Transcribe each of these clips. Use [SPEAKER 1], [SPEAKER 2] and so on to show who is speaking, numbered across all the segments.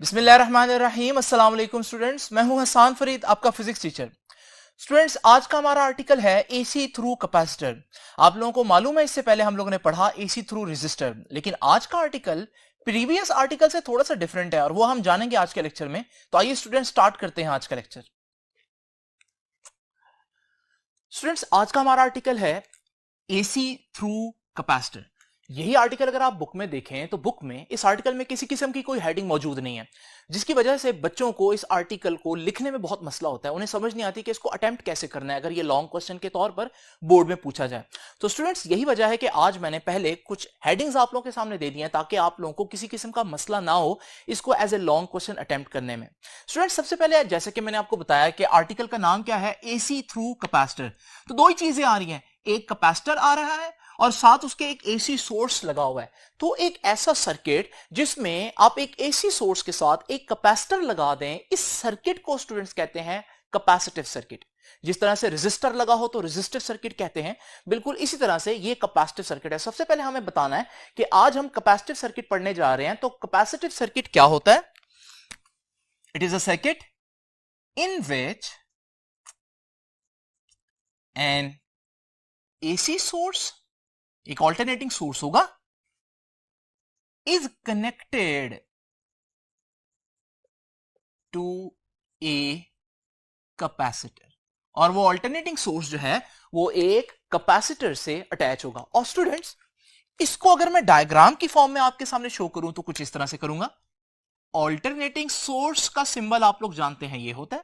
[SPEAKER 1] बिस्मिल्लाहिर्रहमानिर्रहीम। अस्सलाम वालेकुम स्टूडेंट्स, मैं हूं हसान फरीद, आपका फिजिक्स टीचर। स्टूडेंट्स, आज का हमारा आर्टिकल है एसी थ्रू कैपेसिटर। आप लोगों को मालूम है इससे पहले हम लोगों ने पढ़ा एसी थ्रू रेजिस्टर, लेकिन आज का आर्टिकल प्रीवियस आर्टिकल से थोड़ा सा डिफरेंट है और वो हम जानेंगे आज के लेक्चर में। तो आइए स्टूडेंट्स स्टार्ट करते हैं आज का लेक्चर। स्टूडेंट्स, आज का हमारा आर्टिकल है एसी थ्रू कैपेसिटर। यही आर्टिकल अगर आप बुक में देखें तो बुक में इस आर्टिकल में किसी किस्म की कोई हेडिंग मौजूद नहीं है, जिसकी वजह से बच्चों को इस आर्टिकल को लिखने में बहुत मसला होता है। उन्हें समझ नहीं आती कि इसको अटेम्प्ट कैसे करना है अगर ये लॉन्ग क्वेश्चन के तौर पर बोर्ड में पूछा जाए। तो स्टूडेंट्स, यही वजह है कि आज मैंने पहले कुछ हेडिंग्स आप लोगों के सामने दे दी हैं ताकि आप लोगों को किसी किस्म का मसला ना हो इसको as a long question attempt करने में। स्टूडेंट्स, सबसे पहले जैसे कि मैंने आपको बताया कि आर्टिकल का नाम क्या है, एसी थ्रू कैपेसिटर। तो दो ही चीजें आ रही हैं, एक कैपेसिटर आ रहा है और साथ उसके एक एसी सोर्स लगा हुआ है। तो एक ऐसा सर्किट जिसमें आप एक एसी सोर्स के साथ एक कैपेसिटर लगा दें, इस सर्किट को स्टूडेंट्स कहते हैं कैपेसिटिव सर्किट। जिस तरह से रेजिस्टर लगा हो तो रेजिस्टिव सर्किट कहते हैं, बिल्कुल इसी तरह से ये कैपेसिटिव सर्किट है। सबसे पहले हमें बताना है कि आज हम कैपेसिटिव सर्किट पढ़ने जा रहे हैं। तो कैपेसिटिव सर्किट क्या होता है? It is a circuit in which an AC source, एक ऑल्टरनेटिंग सोर्स होगा, is connected to a capacitor, और वो ऑल्टरनेटिंग सोर्स जो है वो एक कैपेसिटर से अटैच होगा। और स्टूडेंट्स, इसको अगर मैं डायग्राम की फॉर्म में आपके सामने शो करूं तो कुछ इस तरह से करूंगा। ऑल्टरनेटिंग सोर्स का सिंबल आप लोग जानते हैं ये होता है,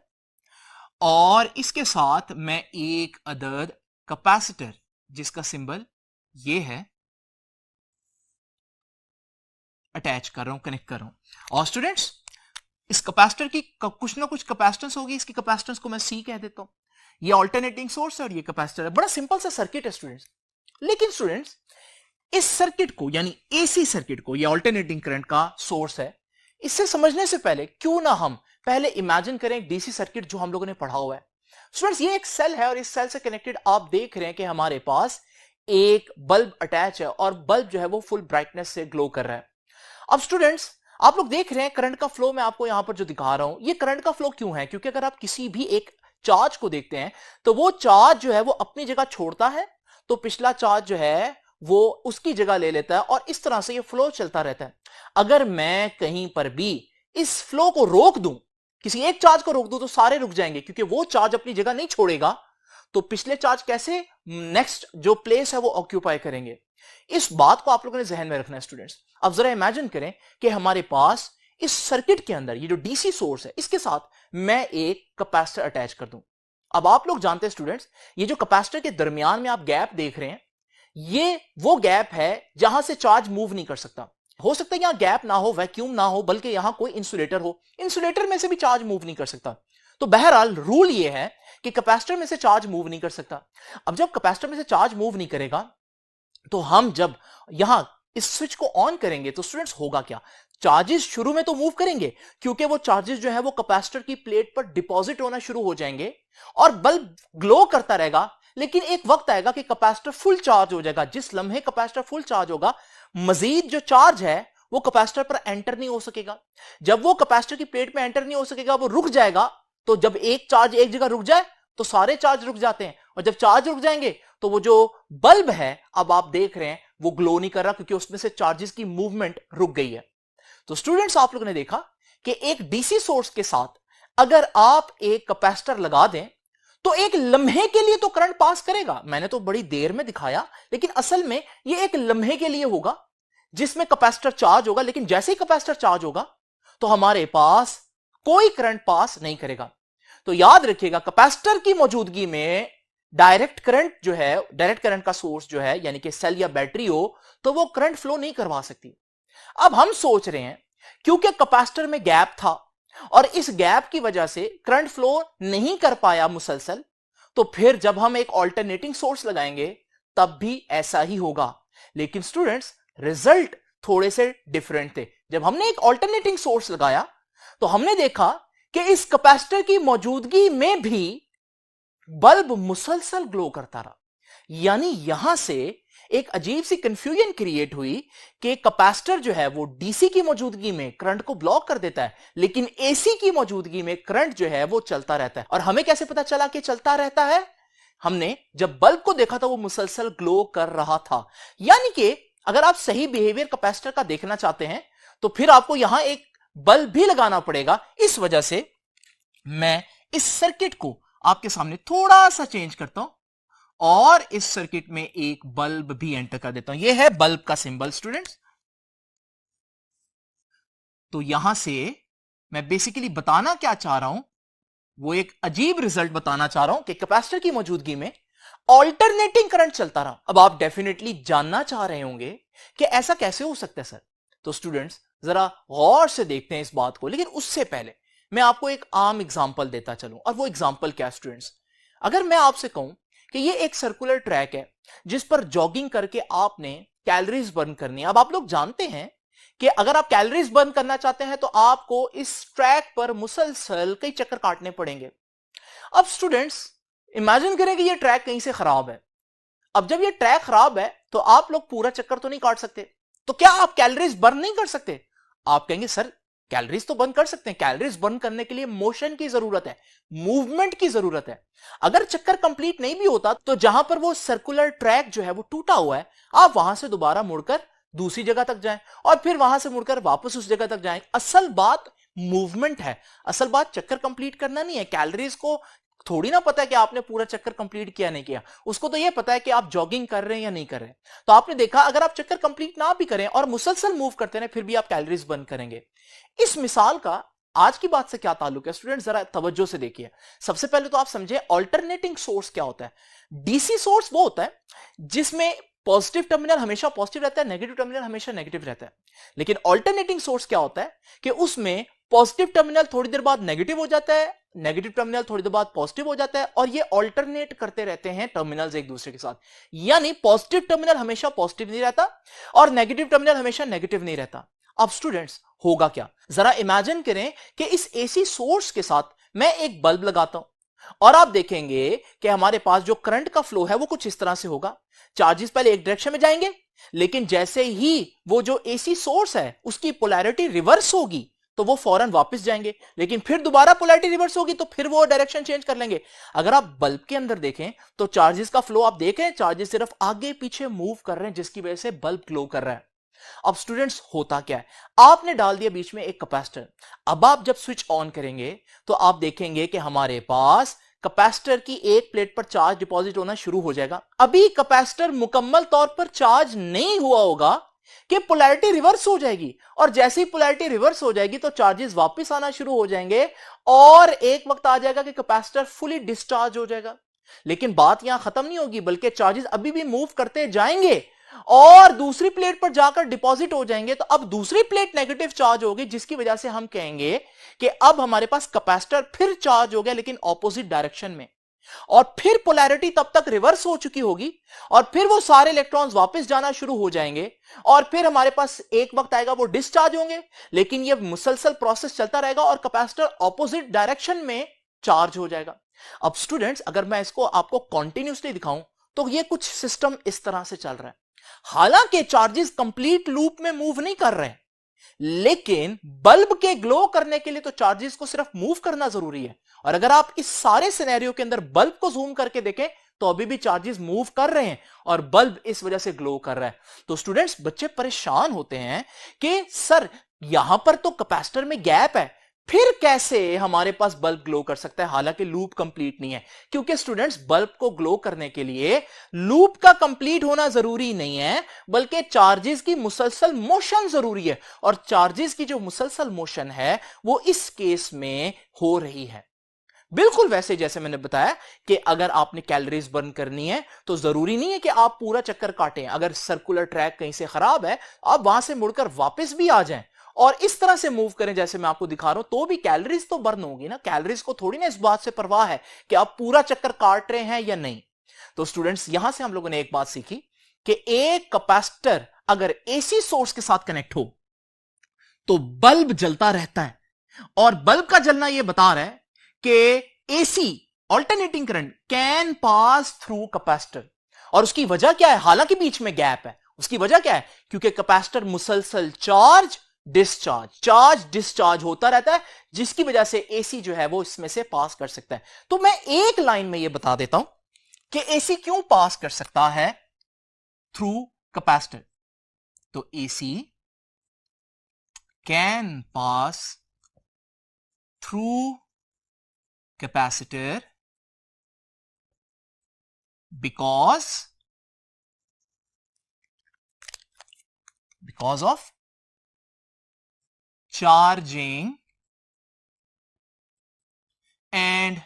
[SPEAKER 1] और इसके साथ मैं एक अदद कैपेसिटर जिसका सिंबल ये है अटैच कर रहा हूं, कनेक्ट कर रहा हूं। और स्टूडेंट्स, इस कैपेसिटर की कुछ ना कुछ कैपेसिटेंस होगी, इसकी कैपेसिटेंस को मैं सी कह देता हूं। ये ऑल्टरनेटिंग सोर्स है और ये कैपेसिटर है। बड़ा सिंपल सा सर्किट है स्टूडेंट्स। लेकिन स्टूडेंट्स, इस सर्किट को यानी एसी सर्किट को, ये ऑल्टरनेटिंग करंट का सोर्स है, इससे समझने से पहले क्यों ना हम पहले इमेजिन करें एक डीसी सर्किट जो हम लोगों ने पढ़ा हुआ है। स्टूडेंट्स, ये एक सेल है और इस सेल से कनेक्टेड आप देख रहे हैं कि हमारे पास एक बल्ब अटैच है और बल्ब जो है वो फुल ब्राइटनेस से ग्लो कर रहा है। अब स्टूडेंट्स, आप लोग देख रहे हैं करंट का फ्लो मैं आपको यहां पर जो दिखा रहा हूं, ये करंट का फ्लो क्यों है? क्योंकि अगर आप किसी भी एक चार्ज को देखते हैं तो वो चार्ज जो है वो अपनी जगह छोड़ता है, तो पिछला चार्ज जो है वो उसकी जगह ले लेता है और इस तरह से ये फ्लो चलता रहता है। अगर मैं कहीं पर भी इस फ्लो को रोक दूं, किसी एक चार्ज को रोक दूं, तो सारे रुक जाएंगे क्योंकि वो चार्ज अपनी जगह नहीं छोड़ेगा। तो पिछले चार्ज कैसे नेक्स्ट जो प्लेस है वो ऑक्यूपाई करेंगे? इस बात को आप लोगों ने जहन में रखना है स्टूडेंट्स। अब जरा इमेजिन करें कि हमारे पास इस सर्किट के अंदर ये जो डीसी सोर्स है, इसके साथ मैं एक कैपेसिटर अटैच कर दूं। अब आप लोग जानते हैं स्टूडेंट्स, ये जो कैपेसिटर के दरमियान में आप गैप देख रहे हैं, ये वो गैप है जहां से चार्ज मूव नहीं कर सकता। हो सकता है यहां गैप ना हो, वैक्यूम ना हो, बल्कि यहां कोई इंसुलेटर हो, इंसुलेटर में से भी चार्ज मूव नहीं कर सकता। तो बहरहाल रूल ये है कि कैपेसिटर में से चार्ज मूव नहीं कर सकता। अब जब कैपेसिटर में से चार्ज मूव नहीं करेगा तो हम जब यहां इस स्विच को ऑन करेंगे तो स्टूडेंट्स होगा क्या? चार्जेस शुरू में तो मूव करेंगे क्योंकि वो चार्जेस जो है वो कैपेसिटर की प्लेट पर डिपॉजिट होना शुरू हो जाएंगे और बल्ब ग्लो करता रहेगा। लेकिन एक वक्त आएगा कि कैपेसिटर फुल चार्ज हो जाएगा। जिस लम्हे कैपेसिटर फुल चार्ज होगा, मजीद जो चार्ज है वो कैपेसिटर पर एंटर नहीं हो सकेगा। जब वो कैपेसिटर की प्लेट में एंटर नहीं हो सकेगा, वो रुक जाएगा। तो जब एक चार्ज एक जगह रुक जाए तो सारे चार्ज रुक जाते हैं, और जब चार्ज रुक जाएंगे तो वो जो बल्ब है, अब आप देख रहे हैं, वो ग्लो नहीं कर रहा क्योंकि उसमें से चार्जेस की मूवमेंट रुक गई है। तो स्टूडेंट्स, आप लोगों ने देखा कि एक डीसी सोर्स के साथ अगर आप एक कैपेसिटर लगा दें तो एक लम्हे के लिए तो करंट पास करेगा। मैंने तो बड़ी देर में दिखाया, लेकिन असल में ये एक लम्हे के लिए होगा जिसमें कैपेसिटर चार्ज होगा। लेकिन जैसे ही कैपेसिटर चार्ज होगा तो हमारे पास कोई करंट पास नहीं करेगा। तो याद रखिएगा, कैपेसिटर की मौजूदगी में डायरेक्ट करंट जो है, डायरेक्ट करंट का सोर्स जो है, यानी कि सेल या बैटरी हो, तो वो करंट फ्लो नहीं करवा सकती। अब हम सोच रहे हैं क्योंकि कैपेसिटर में गैप था और इस गैप की वजह से करंट फ्लो नहीं कर पाया मुसलसल, तो फिर जब हम एक ऑल्टरनेटिंग सोर्स लगाएंगे तब भी ऐसा ही होगा। लेकिन स्टूडेंट्स, रिजल्ट थोड़े से डिफरेंट थे। जब हमने एक ऑल्टरनेटिंग सोर्स लगाया तो हमने देखा कि इस कैपेसिटर की मौजूदगी में भी बल्ब मुसलसल ग्लो करता रहा। यानी यहां से एक अजीब सी कंफ्यूजन क्रिएट हुई कि कैपेसिटर जो है वो डीसी की मौजूदगी में करंट को ब्लॉक कर देता है, लेकिन एसी की मौजूदगी में करंट जो है वो चलता रहता है। और हमें कैसे पता चला कि चलता रहता है? हमने जब बल्ब को देखा था वो मुसलसल ग्लो कर रहा था। यानी कि अगर आप सही बिहेवियर कैपेसिटर का देखना चाहते हैं तो फिर आपको यहां एक बल्ब भी लगाना पड़ेगा। इस वजह से मैं इस सर्किट को आपके सामने थोड़ा सा चेंज करता हूं और इस सर्किट में एक बल्ब भी एंटर कर देता हूं। यह है बल्ब का सिंबल स्टूडेंट्स। तो यहां से मैं बेसिकली बताना क्या चाह रहा हूं, वो एक अजीब रिजल्ट बताना चाह रहा हूं कि कैपेसिटर की मौजूदगी में ऑल्टरनेटिंग करंट चलता रहा। अब आप डेफिनेटली जानना चाह रहे होंगे कि ऐसा कैसे हो सकता है सर। तो स्टूडेंट्स जरा गौर से देखते हैं इस बात को, लेकिन उससे पहले मैं आपको एक आम एग्जांपल देता चलूं। और वो एग्जांपल क्या स्टूडेंट्स, अगर मैं आपसे कहूं कि ये एक सर्कुलर ट्रैक है जिस पर जॉगिंग करके आपने कैलोरीज बर्न करनी है। अब आप लोग जानते हैं कि अगर आप कैलोरीज बर्न करना चाहते हैं तो आपको इस ट्रैक पर मुसलसल कई चक्कर काटने पड़ेंगे। अब स्टूडेंट्स इमेजिन करें कि ये ट्रैक कहीं से खराब है। अब जब ये ट्रैक खराब है तो आप लोग पूरा चक्कर तो नहीं काट सकते, तो क्या आप कैलोरीज बर्न नहीं कर सकते? आप कहेंगे सर कैलोरीज तो बर्न कर सकते हैं। कैलोरीज बर्न करने के लिए मोशन की जरूरत है, मूवमेंट की जरूरत है। अगर चक्कर कंप्लीट नहीं भी होता तो जहां पर वो सर्कुलर ट्रैक जो है वो टूटा हुआ है, आप वहां से दोबारा मुड़कर दूसरी जगह तक जाएं और फिर वहां से मुड़कर वापस उस जगह तक जाएं। असल बात मूवमेंट है, असल बात चक्कर कंप्लीट करना नहीं है। कैलोरीज को थोड़ी ना पता है कि आपने पूरा चक्कर कंप्लीट किया नहीं किया, उसको तो यह पता है कि आप जॉगिंग कर रहे हैं या नहीं कर रहे। तो आपने देखा अगर आप चक्कर कंप्लीट ना भी करें और मुसलसल मूव करते रहे फिर भी आप कैलोरीज बर्न करेंगे। इस मिसाल का आज की बात से क्या ताल्लुक है स्टूडेंट, जरा तवज्जो से देखिए। सबसे पहले तो आप समझे ऑल्टरनेटिंग सोर्स क्या होता है। डीसी सोर्स वो होता है जिसमें पॉजिटिव टर्मिनल हमेशा पॉजिटिव रहता है, नेगेटिव टर्मिनल हमेशा नेगेटिव रहता है। लेकिन ऑल्टरनेटिंग सोर्स क्या होता है कि उसमें पॉजिटिव टर्मिनल थोड़ी देर बाद नेगेटिव हो जाता है, नेगेटिव टर्मिनल थोड़ी देर बाद पॉजिटिव हो जाता है और ये ऑल्टरनेट करते रहते हैं टर्मिनल्स एक दूसरे के साथ। यानी पॉजिटिव टर्मिनल हमेशा पॉजिटिव नहीं रहता और नेगेटिव टर्मिनल हमेशा नेगेटिव नहीं रहता। अब स्टूडेंट्स होगा क्या, जरा इमेजिन करें कि इस एसी सोर्स के साथ मैं एक बल्ब लगाता हूं और आप देखेंगे कि हमारे पास जो करंट का फ्लो है वो कुछ इस तरह से होगा। चार्जेस पहले एक डायरेक्शन में जाएंगे, लेकिन जैसे ही वो जो एसी सोर्स है उसकी पोलैरिटी रिवर्स होगी तो वो फौरन वापस जाएंगे, लेकिन फिर दोबारा पोलैरिटी रिवर्स होगी तो फिर वो डायरेक्शन चेंज कर लेंगे। अगर आप बल्ब के अंदर देखें तो चार्जेस का फ्लो आप देखें, चार्जेस सिर्फ आगे पीछे मूव कर रहे हैं जिसकी वजह से बल्ब ग्लो कर रहा है। अब स्टूडेंट्स होता क्या है, आपने डाल दिया बीच में एक कैपेसिटर। अब आप जब स्विच ऑन करेंगे तो आप देखेंगे कि हमारे पास कैपेसिटर की एक प्लेट पर चार्ज डिपॉजिट होना शुरू हो जाएगा। अभी कैपेसिटर मुकम्मल तौर पर चार्ज नहीं हुआ होगा कि पोलैरिटी रिवर्स हो जाएगी और जैसे ही पोलैरिटी रिवर्स हो जाएगी तो चार्जेस वापस आना शुरू हो जाएंगे और एक वक्त आ जाएगा कि कैपेसिटर फुली डिस्चार्ज हो जाएगा। लेकिन बात यहां खत्म नहीं होगी, बल्कि चार्जेस अभी भी मूव करते जाएंगे और दूसरी प्लेट पर जाकर डिपॉजिट हो जाएंगे। तो अब दूसरी प्लेट नेगेटिव चार्ज होगी जिसकी वजह से हम कहेंगे कि अब हमारे पास कैपेसिटर फिर चार्ज हो गया लेकिन ऑपोजिट डायरेक्शन में, और फिर पोलैरिटी तब तक रिवर्स हो चुकी होगी और फिर वो सारे इलेक्ट्रॉन्स वापस जाना शुरू हो जाएंगे और फिर हमारे पास एक वक्त आएगा वो डिस्चार्ज होंगे। लेकिन ये मुसलसल प्रोसेस चलता रहेगा और कैपेसिटर ऑपोजिट डायरेक्शन में चार्ज हो जाएगा। अब स्टूडेंट्स अगर मैं इसको आपको कॉन्टिन्यूसली दिखाऊं तो ये कुछ सिस्टम इस तरह से चल रहा है। हालांकि चार्जेस कंप्लीट लूप में मूव नहीं कर रहे हैं, लेकिन बल्ब के ग्लो करने के लिए तो चार्जेस को सिर्फ मूव करना जरूरी है। और अगर आप इस सारे सिनेरियो के अंदर बल्ब को जूम करके देखें तो अभी भी चार्जेस मूव कर रहे हैं और बल्ब इस वजह से ग्लो कर रहा है। तो स्टूडेंट्स बच्चे परेशान होते हैं कि सर यहां पर तो कैपेसिटर में गैप है, फिर कैसे हमारे पास बल्ब ग्लो कर सकता है हालांकि लूप कंप्लीट नहीं है। क्योंकि स्टूडेंट्स बल्ब को ग्लो करने के लिए लूप का कंप्लीट होना जरूरी नहीं है, बल्कि चार्जेस की मुसलसल मोशन जरूरी है और चार्जेस की जो मुसलसल मोशन है वो इस केस में हो रही है। बिल्कुल वैसे जैसे मैंने बताया कि अगर आपने कैलोरीज बर्न करनी है तो जरूरी नहीं है कि आप पूरा चक्कर काटें। अगर सर्कुलर ट्रैक कहीं से खराब है आप वहां से मुड़कर वापस भी आ जाएं और इस तरह से मूव करें जैसे मैं आपको दिखा रहा हूं, तो भी कैलोरीज तो बर्न होगी ना। कैलोरीज को थोड़ी ना इस बात से परवाह है कि आप पूरा चक्कर काट रहे हैं या नहीं। तो स्टूडेंट्स यहां से हम लोगों ने एक बात सीखी कि एक कैपेसिटर अगर एसी सोर्स के साथ कनेक्ट हो तो बल्ब जलता रहता है और बल्ब का जलना यह बता रहा है कि AC alternating current can pass through capacitor. और उसकी वजह क्या है? हालांकि बीच में गैप है, उसकी वजह क्या है? क्योंकि कैपेसिटर मुसलसल चार्ज डिस्चार्ज होता रहता है, जिसकी वजह से एसी जो है वो इसमें से पास कर सकता है। तो मैं एक लाइन में ये बता देता हूं कि एसी क्यों पास कर सकता है थ्रू कैपेसिटर। तो AC can pass through capacitor because of charging and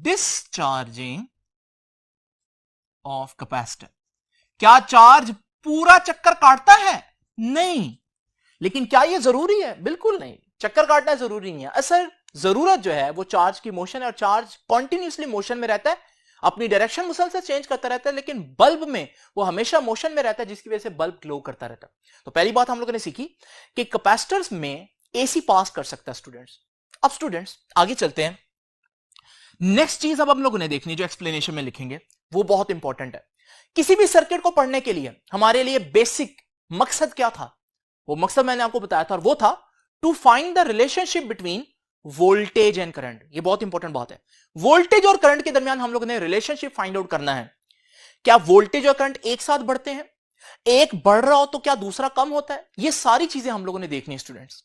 [SPEAKER 1] discharging of capacitor। क्या चार्ज पूरा चक्कर काटता है? नहीं। लेकिन क्या यह जरूरी है? बिल्कुल नहीं, चक्कर काटना जरूरी नहीं है। असल जरूरत जो है वो चार्ज की मोशन है, और चार्ज कॉन्टिन्यूसली मोशन में रहता है, अपनी डायरेक्शन मुसलसल चेंज करता रहता है, लेकिन बल्ब में वो हमेशा मोशन में रहता है, जिसकी वजह से बल्ब ग्लो करता रहता है। तो पहली बात हम लोगों ने सीखी कि कैपेसिटर्स में एसी पास कर सकता है स्टूडेंट्स। अब स्टूडेंट्स आगे चलते हैं। नेक्स्ट चीज अब हम लोगों ने देखनी, जो एक्सप्लेनेशन में लिखेंगे वो बहुत इंपॉर्टेंट है। किसी भी सर्किट को पढ़ने के लिए हमारे लिए बेसिक मकसद क्या था? वो मकसद मैंने आपको बताया था, और वो था to find the relationship between voltage and current. ये बहुत इंपॉर्टेंट बात है। वोल्टेज और करंट के दरमियान हम लोगों ने रिलेशनशिप फाइंड आउट करना है। क्या वोल्टेज और करंट एक साथ बढ़ते हैं? एक बढ़ रहा हो तो क्या दूसरा कम होता है? ये सारी चीजें हम लोगों ने देखनी है स्टूडेंट्स।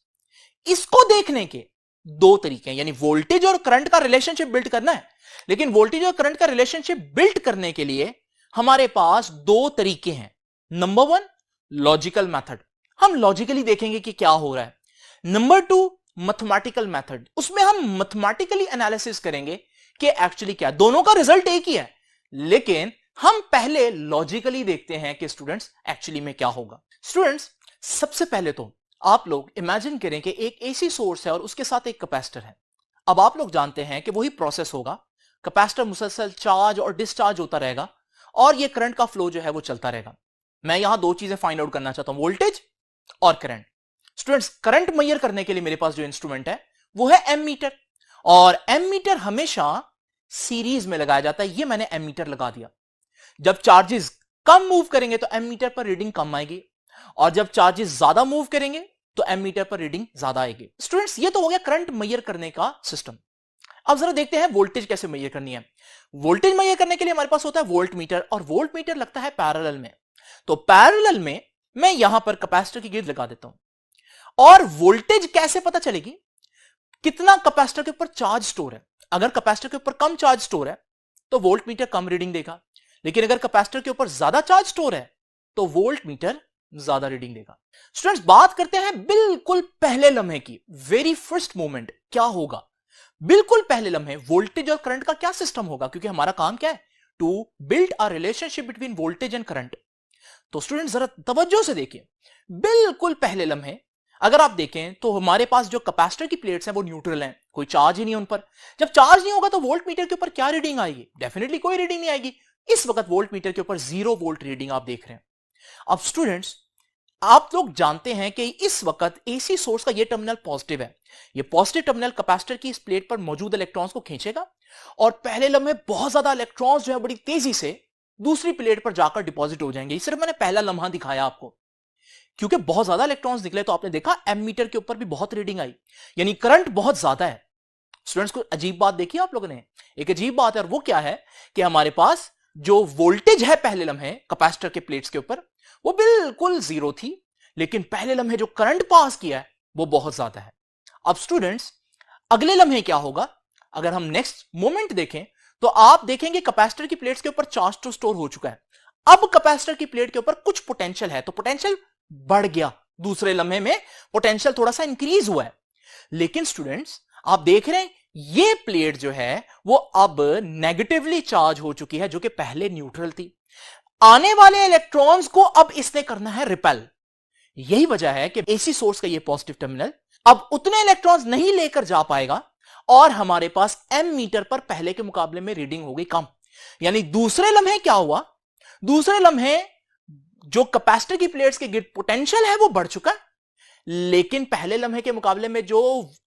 [SPEAKER 1] इसको देखने के दो तरीके हैं, यानी वोल्टेज और करंट का रिलेशनशिप बिल्ड करना है। लेकिन वोल्टेज और करंट का रिलेशनशिप बिल्ड करने के लिए हमारे पास दो तरीके हैं। नंबर वन, लॉजिकल मेथड, हम लॉजिकली देखेंगे कि क्या हो रहा है। नंबर टू, मैथमेटिकल मेथड, उसमें हम मैथमेटिकली एनालिसिस करेंगे कि एक्चुअली क्या, दोनों का रिजल्ट एक ही है, लेकिन हम पहले लॉजिकली देखते हैं कि स्टूडेंट्स एक्चुअली में क्या होगा। स्टूडेंट्स सबसे पहले तो आप लोग इमेजिन करें कि एक एसी सोर्स है और उसके साथ एक कैपेसिटर है। अब आप लोग जानते हैं कि वही प्रोसेस होगा, कैपेसिटर मुसलसल चार्ज और डिस्चार्ज होता रहेगा, और ये करंट का फ्लो जो है वो चलता रहेगा। मैं यहां दो चीजें फाइंड आउट करना चाहता हूं, वोल्टेज और करंट। स्टूडेंट्स करंट मेजर करने के लिए मेरे पास जो इंस्ट्रूमेंट है वो है एमीटर, और एमीटर हमेशा सीरीज में लगाया जाता है। ये मैंने एमीटर लगा दिया। जब चार्जेस कम मूव करेंगे तो एमीटर पर रीडिंग कम आएगी, और जब चार्जेस ज्यादा मूव करेंगे तो एमीटर पर रीडिंग ज्यादा आएगी। स्टूडेंट्स ये तो हो गया करंट मेजर करने का सिस्टम। अब जरा देखते हैं वोल्टेज कैसे मेजर करनी है। वोल्टेज मेजर करने के लिए हमारे पास होता है वोल्ट मीटर, और वोल्ट मीटर लगता है पैरेलल में। तो पैरेलल में मैं यहां पर कैपेसिटर की गिर्द लगा देता हूं, और वोल्टेज कैसे पता चलेगी? कितना कैपेसिटर के ऊपर चार्ज स्टोर है। अगर कैपेसिटर के ऊपर कम चार्ज स्टोर है तो वोल्ट मीटर कम रीडिंग देगा, लेकिन अगर कैपेसिटर के ऊपर ज्यादा चार्ज स्टोर है तो वोल्ट मीटर ज्यादा रीडिंग देगा। स्टूडेंट्स बात करते हैं बिल्कुल पहले लम्हे की, वेरी फर्स्ट मोमेंट क्या होगा। बिल्कुल पहले लम्हे वोल्टेज और करंट का क्या सिस्टम होगा, क्योंकि हमारा काम क्या है, to build a relationship between voltage and current. तो स्टूडेंट जरा तवज्जो से देखिए, बिल्कुल पहले लम्हे अगर आप देखें तो हमारे पास जो कैपेसिटर की प्लेट्स हैं वो न्यूट्रल हैं, कोई चार्ज ही नहीं है उन पर। जब चार्ज नहीं होगा तो वोल्ट मीटर के ऊपर क्या रीडिंग आएगी? डेफिनेटली कोई रीडिंग नहीं आएगी। इस वक्त वोल्ट मीटर के ऊपर 0 वोल्ट रीडिंग आप देख रहे हैं। अब स्टूडेंट्स आप लोग जानते हैं कि इस वक्त एसी सोर्स का ये टर्मिनल पॉजिटिव है। ये पॉजिटिव टर्मिनल कैपेसिटर की इस प्लेट पर मौजूद इलेक्ट्रॉन्स को खींचेगा, और पहले लम्हे बहुत ज्यादा इलेक्ट्रॉन्स जो है बड़ी तेजी से दूसरी प्लेट पर जाकर डिपॉजिट हो जाएंगे। सिर्फ मैंने पहला लम्हा दिखाया आपको, क्योंकि बहुत ज्यादा इलेक्ट्रॉन्स निकले तो आपने देखा एमीटर के ऊपर भी बहुत रीडिंग आई, यानी करंट बहुत ज्यादा है। स्टूडेंट्स को अजीब बात देखी आप लोगों ने, एक अजीब बात है, और वो क्या है कि हमारे पास जो वोल्टेज है पहले लम्हे कैपेसिटर के प्लेट्स के ऊपर वो बिल्कुल 0 थी, लेकिन पहले लम्हे जो करंट पास किया है वो बहुत ज्यादा है। अब स्टूडेंट्स अगले लम्हे क्या होगा? अगर हम नेक्स्ट मोमेंट देखें तो आप देखेंगे कैपेसिटर की प्लेट्स के ऊपर चार्ज तो स्टोर हो चुका है। अब कैपेसिटर की प्लेट के ऊपर कुछ पोटेंशियल है, तो पोटेंशियल बढ़ गया। दूसरे लम्हे में पोटेंशियल थोड़ा सा इंक्रीज हुआ है, लेकिन स्टूडेंट्स आप देख रहे हैं ये प्लेट जो है वो अब नेगेटिवली चार्ज हो चुकी है, जो कि पहले न्यूट्रल थी। आने वाले इलेक्ट्रॉन्स को अब इसने करना है रिपेल। यही वजह है कि एसी सोर्स का ये पॉजिटिव टर्मिनल अब उतने इलेक्ट्रॉन्स नहीं लेकर जा पाएगा, और हमारे पास एम मीटर पर पहले के मुकाबले में रीडिंग हो गई कम। यानी दूसरे लम्हे क्या हुआ? दूसरे लम्हे जो कैपेसिटर की प्लेट्स के गिर्द पोटेंशियल है वो बढ़ चुका है, लेकिन पहले लम्हे के मुकाबले में जो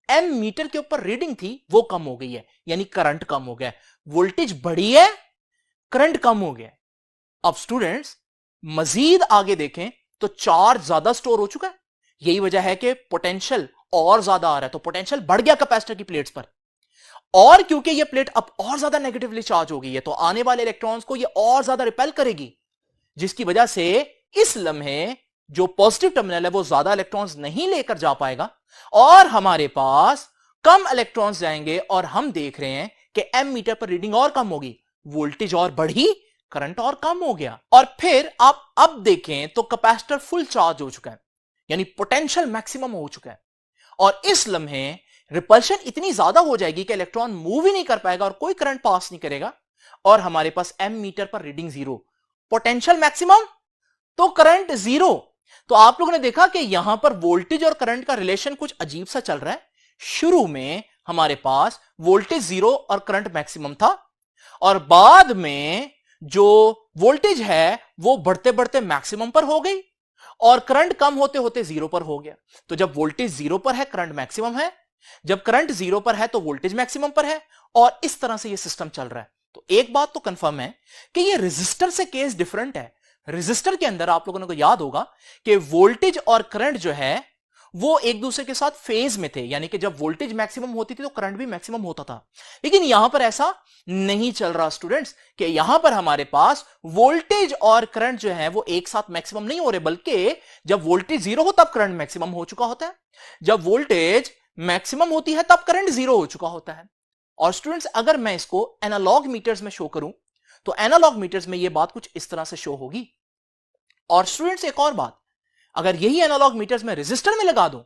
[SPEAKER 1] एम मीटर के ऊपर रीडिंग थी वो कम हो गई है, यानी करंट कम हो गया। वोल्टेज बढ़ी है करंट कम हो गया। अब स्टूडेंट्स मजीद आगे देखें तो चार्ज ज्यादा स्टोर हो चुका है, यही वजह है कि पोटेंशियल और ज्यादा आ रहा है, तो पोटेंशियल बढ़ गया कैपेसिटर की प्लेट्स पर, और क्योंकि ये प्लेट अब और ज्यादा नेगेटिवली चार्ज हो गई है तो आने वाले इलेक्ट्रॉन्स को ये और ज्यादा रिपेल करेगी, जिसकी वजह से इस लम्हे जो पॉजिटिव टर्मिनल है वो ज्यादा इलेक्ट्रॉन्स नहीं लेकर जा पाएगा और हमारे पास कम इलेक्ट्रॉन्स जाएंगे, और हम देख रहे हैं कि एम मीटर पर रीडिंग और कम होगी, वोल्टेज और बढ़ी, करंट और कम हो गया। और फिर आप अब देखें तो कैपेसिटर फुल चार्ज हो चुका है, यानी पोटेंशियल मैक्सिमम हो चुका है, और इस लम्हे रिपल्शन इतनी ज्यादा हो जाएगी कि इलेक्ट्रॉन मूव ही नहीं कर पाएगा और कोई करंट पास नहीं करेगा, और हमारे पास एम मीटर पर रीडिंग 0, पोटेंशियल मैक्सिमम तो करंट 0। तो आप लोगों ने देखा कि यहां पर वोल्टेज और करंट का रिलेशन कुछ अजीब सा चल रहा है। शुरू में हमारे पास वोल्टेज 0 और करंट मैक्सिमम था, और बाद में जो वोल्टेज है वो बढ़ते बढ़ते मैक्सिमम पर हो गई और करंट कम होते होते 0 पर हो गया। तो जब वोल्टेज 0 पर है करंट मैक्सिमम है, जब करंट 0 पर है तो वोल्टेज मैक्सिमम पर है, और इस तरह से ये सिस्टम चल रहा है। तो एक बात तो कंफर्म है कि ये रेजिस्टर से केस डिफरेंट है। रेजिस्टर के अंदर आप लोगों को याद होगा कि वोल्टेज और करंट जो है वो एक दूसरे के साथ फेज में थे, यानी कि जब वोल्टेज मैक्सिमम होती थी तो करंट भी मैक्सिमम होता था। लेकिन यहां पर ऐसा नहीं चल रहा स्टूडेंट्स, कि यहां पर हमारे पास वोल्टेज और करंट जो है वो एक साथ मैक्सिमम नहीं हो रहे, बल्कि जब वोल्टेज 0 हो तब करंट मैक्सिमम हो चुका होता है, जब वोल्टेज मैक्सिमम होती है तब करंट 0 हो चुका होता है। और स्टूडेंट्स अगर मैं इसको एनालॉग मीटर्स में शो करूं तो एनालॉग मीटर्स में यह बात कुछ इस तरह से शो होगी। और स्टूडेंट्स एक और बात, अगर यही एनालॉग मीटर्स में रेजिस्टर में लगा दूं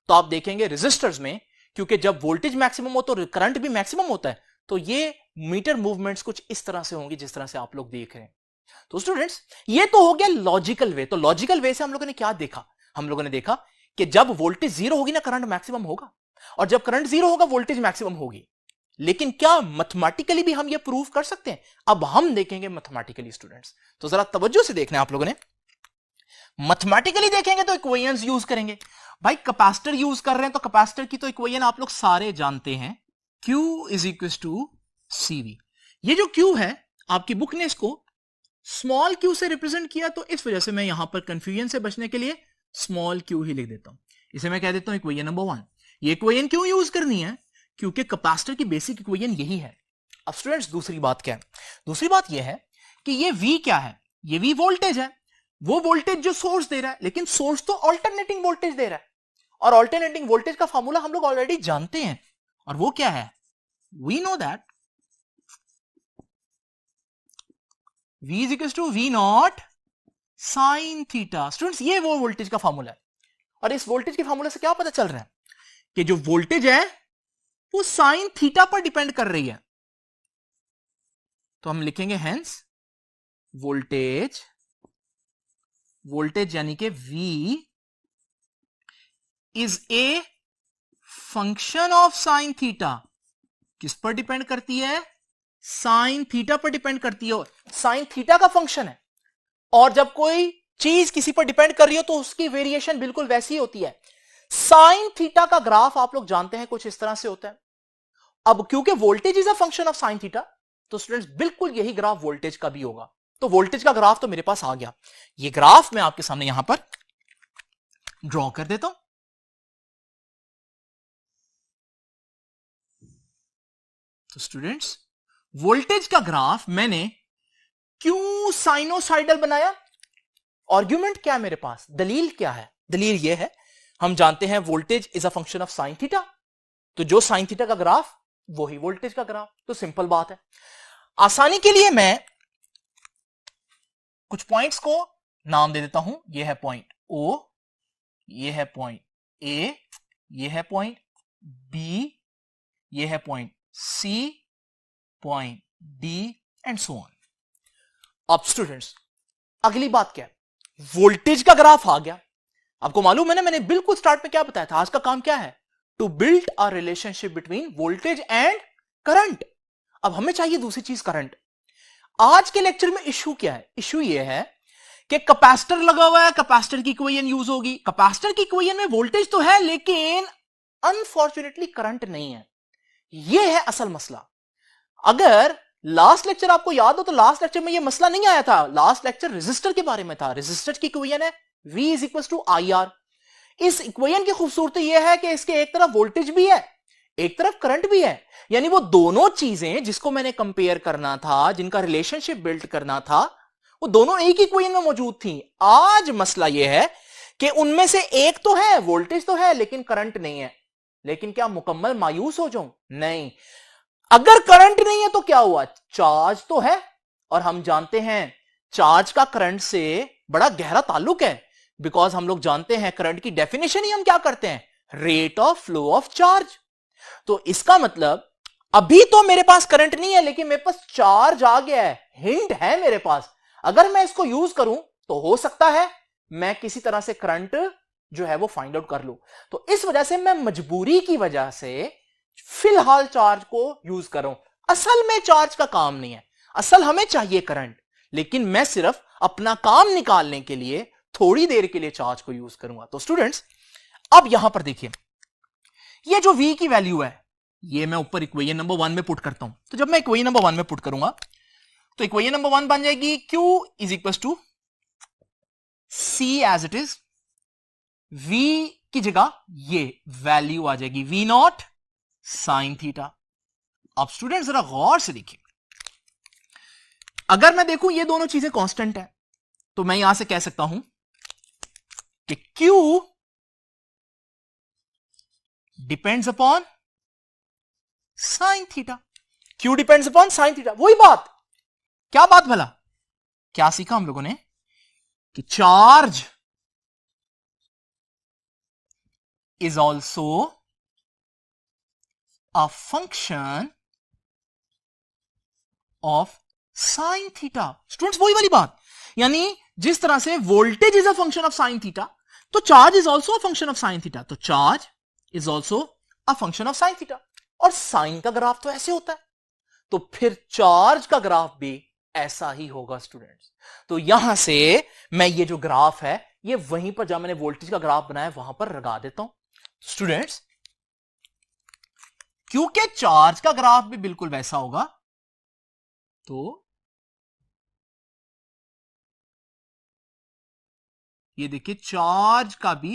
[SPEAKER 1] तो आप देखेंगे रेजिस्टर्स में, क्योंकि जब वोल्टेज मैक्सिमम हो तो करंट भी मैक्सिमम होता है, तो ये मीटर मूवमेंट्स कुछ इस तरह से होंगी जिस तरह से आप लोग देख रहे हैं। तो स्टूडेंट्स ये तो हो गया लॉजिकल वे। तो लॉजिकल वे से हम लोगों ने क्या देखा, हम लोगों ने देखा कि जब वोल्टेज 0 होगी ना करंट मैक्सिमम होगा, और जब करंट 0 होगा वोल्टेज मैक्सिमम होगी। लेकिन क्या मैथमेटिकली भी हम ये प्रूव कर सकते हैं? अब हम देखेंगे मैथमेटिकली स्टूडेंट्स, तो जरा तवज्जो से देखना आप लोगों ने। मैथमेटिकली देखेंगे तो इक्वेशंस यूज करेंगे। भाई कैपेसिटर यूज कर रहे हैं तो कैपेसिटर की तो इक्वेशन आप लोग सारे जानते हैं, Q is equal to CV। ये जो Q है आपकी बुक ने इसको स्मॉल q से रिप्रेजेंट किया, तो इस वजह से मैं यहां पर कंफ्यूजन से बचने के लिए स्मॉल q ही लिख देता हूं। इसे मैं कह देता हूं इक्वेशन नंबर 1। ये इक्वेशन क्यों यूज करनी है? क्योंकि कैपेसिटर की बेसिक इक्वेशन यही है। अब स्टूडेंट्स दूसरी बात क्या है? दूसरी बात यह है कि ये V क्या है? ये V वोल्टेज है, वो वोल्टेज जो सोर्स दे रहा है, लेकिन सोर्स तो अल्टरनेटिंग वोल्टेज दे रहा है, और अल्टरनेटिंग वोल्टेज का फार्मूला हम लोग ऑलरेडी जानते हैं, और वो क्या है? We know that V is equals to V naught sin theta. स्टूडेंट्स ये वो वोल्टेज का फार्मूला है, और इस वोल्टेज के फार्मूला से क्या पता चल रहा है कि जो वोल्टेज है वो साइन थीटा पर डिपेंड कर रही है। तो हम लिखेंगे हेंस वोल्टेज, वोल्टेज यानी कि V is a function of sine theta. किस पर डिपेंड करती है? साइन थीटा पर डिपेंड करती है। साइन थीटा का फंक्शन है, और जब कोई चीज किसी पर डिपेंड कर रही हो तो उसकी वेरिएशन बिल्कुल वैसी ही होती है। साइन थीटा का ग्राफ आप लोग जानते हैं कुछ इस तरह से होता है। अब क्योंकि voltage is a function of sine theta, तो स्टूडेंट्स बिल्कुल यही ग्राफ वोल्टेज का भी होगा। तो वोल्टेज का ग्राफ तो मेरे पास आ गया, ये ग्राफ मैं आपके सामने यहां पर ड्रॉ कर देता हूं। तो स्टूडेंट्स वोल्टेज का ग्राफ मैंने क्यों साइनोसाइडल बनाया? आर्गुमेंट क्या है मेरे पास? दलील क्या है? दलील यह है, हम जानते हैं voltage is a function of sine theta, तो जो साइन थीटा का ग्राफ वही वोल्टेज का ग्राफ। तो सिंपल बात है, आसानी के लिए मैं कुछ पॉइंट्स को नाम दे देता हूं। यह है पॉइंट O, यह है पॉइंट A, यह है पॉइंट B, यह है point C, point D and so on. अब स्टूडेंट्स अगली बात क्या है? वोल्टेज का ग्राफ आ गया। आपको मालूम है ना, मैंने बिल्कुल स्टार्ट में क्या बताया था? आज का काम क्या है? To build a relationship between voltage and current. अब हमें चाहिए दूसरी चीज करंट। आज के लेक्चर में इशू क्या है? इशू यह है कि कैपेसिटर लगा हुआ है, कैपेसिटर की इक्वेशन यूज होगी। कैपेसिटर की इक्वेशन में वोल्टेज तो है लेकिन अनफॉर्चुनेटली करंट नहीं है। यह है असल मसला। अगर लास्ट लेक्चर आपको याद हो तो लास्ट लेक्चर में ये मसला नहीं आया था, लास्ट लेक्चर रेजिस्टर के बारे में था। रेजिस्टर की इक्वेशन है V is equal to IR। इस इक्वेशन की खूबसूरती यह है कि इसके एक तरफ वोल्टेज भी है, एक तरफ करंट भी है, यानी वो दोनों चीजें जिसको मैंने कंपेयर करना था, जिनका रिलेशनशिप बिल्ड करना था, वो दोनों एक ही इक्वेशन में मौजूद थी। आज मसला यह है कि उनमें से एक तो है, वोल्टेज तो है लेकिन करंट नहीं है। लेकिन क्या मुकम्मल मायूस हो जाऊं? नहीं। अगर करंट नहीं है तो क्या हुआ? चार्ज तो है, और हम जानते हैं चार्ज का करंट से बड़ा गहरा ताल्लुक है, बिकॉज हम लोग जानते हैं करंट की डेफिनेशन ही हम क्या करते हैं? Rate of flow of charge. तो इसका मतलब अभी तो मेरे पास करंट नहीं है लेकिन मेरे पास चार्ज आ गया है, हिंट है मेरे पास। अगर मैं इसको यूज करूं तो हो सकता है मैं किसी तरह से करंट जो है वो फाइंड आउट कर लूं। तो इस वजह से मैं मजबूरी की वजह से फिलहाल चार्ज को यूज करूं। असल में चार्ज का काम नहीं है, असल हमें चाहिए करंट, लेकिन मैं सिर्फ अपना काम निकालने के लिए थोड़ी देर के लिए चार्ज को यूज करूंगा। तो स्टूडेंट्स अब यहां पर देखिए, ये जो V की वैल्यू है ये मैं ऊपर इक्वेशन नंबर 1 में पुट करता हूं। तो जब मैं इक्वेशन नंबर 1 में पुट करूंगा तो इक्वेशन नंबर 1 बन जाएगी Q is equal to C as it is. V की जगह ये वैल्यू आ जाएगी V नॉट साइन थीटा। अब स्टूडेंट जरा गौर से देखिए, अगर मैं देखूं ये दोनों चीजें कांस्टेंट है तो मैं यहां से कह सकता हूं कि Q depends upon sine theta. Q depends upon sine theta. वही बात, क्या बात भला, क्या सीखा हम लोगों ने कि charge is also a function of sine theta. Students वही वाली बात, यानी जिस तरह से voltage is a function of sine theta तो charge is also a function of sine theta. तो charge is also a function of sine theta, और साइन का ग्राफ तो ऐसे होता है, तो फिर चार्ज का ग्राफ भी ऐसा ही होगा स्टूडेंट्स। तो यहां से मैं ये जो ग्राफ है ये वहीं पर जहां मैंने वोल्टेज का ग्राफ बनाया वहां पर लगा देता हूं स्टूडेंट्स, क्योंकि चार्ज का ग्राफ भी बिल्कुल वैसा होगा। तो ये देखिए चार्ज का भी,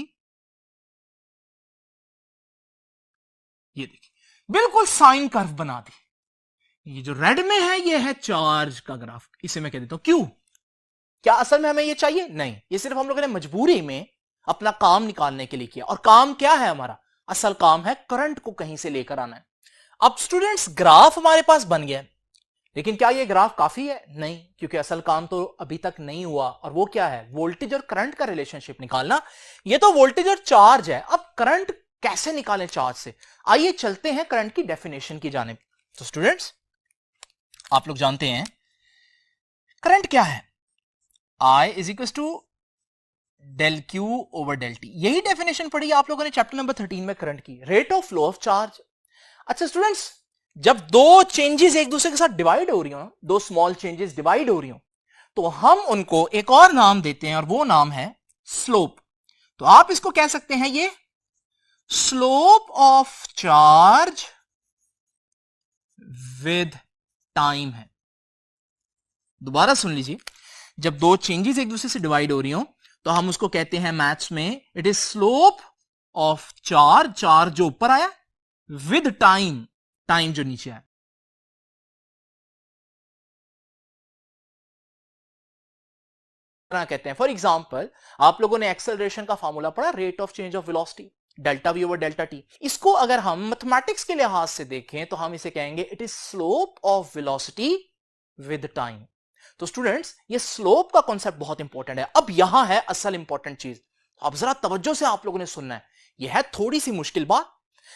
[SPEAKER 1] ये देखिए बिल्कुल साइन कर्व बना दी। ये जो रेड में है ये है चार्ज का ग्राफ, इसे मैं कह देता हूं क्यों। क्या असल में हमें ये चाहिए? नहीं, ये सिर्फ हम लोगों ने मजबूरी में अपना काम निकालने के लिए किया। और काम क्या है हमारा? असल काम है करंट को कहीं से लेकर आना है। अब स्टूडेंट्स ग्राफ हमारे पास बन गया, लेकिन क्या ये ग्राफ काफी है? नहीं, क्योंकि असल काम तो अभी तक नहीं हुआ, और वो क्या है? वोल्टेज और करंट का रिलेशनशिप निकालना। ये तो वोल्टेज और चार्ज है, अब करंट कैसे निकालें चार्ज से? आइए चलते हैं करंट की डेफिनेशन की जानिब। तो स्टूडेंट्स आप लोग जानते हैं करंट क्या है? I is equal to del Q over del T. यही डेफिनेशन पढ़ी आप लोगों ने चैप्टर नंबर 13 में करंट की, rate of flow of charge. अच्छा स्टूडेंट्स, जब दो चेंजेस एक दूसरे के साथ डिवाइड हो रही हो, दो स्मॉल चेंजेस डिवाइड हो रही हो, तो हम उनको एक और नाम देते हैं और वो नाम है स्लोप। तो आप इसको कह सकते हैं ये slope of charge with time है। दोबारा सुन लीजिए, जब दो चेंजेस एक दूसरे से डिवाइड हो रही हो तो हम उसको कहते हैं मैथ्स में it is slope of charge, charge जो ऊपर आया, विद टाइम, टाइम जो नीचे आया। कहते हैं फॉर एग्जांपल आप लोगों ने एक्सेलरेशन का फॉर्मूला पढ़ा, rate of change of velocity delta we over delta T. इसको अगर हम मैथमेटिक्स के लिहाज से देखें तो हम इसे कहेंगे it is slope of velocity with time. तो स्टूडेंट्स ये स्लोप का कॉन्सेप्ट बहुत इंपॉर्टेंट है। अब यहां है असल इंपॉर्टेंट चीज, अब जरा तवज्जो से आप लोगों ने सुनना है। यह है थोड़ी सी मुश्किल बात,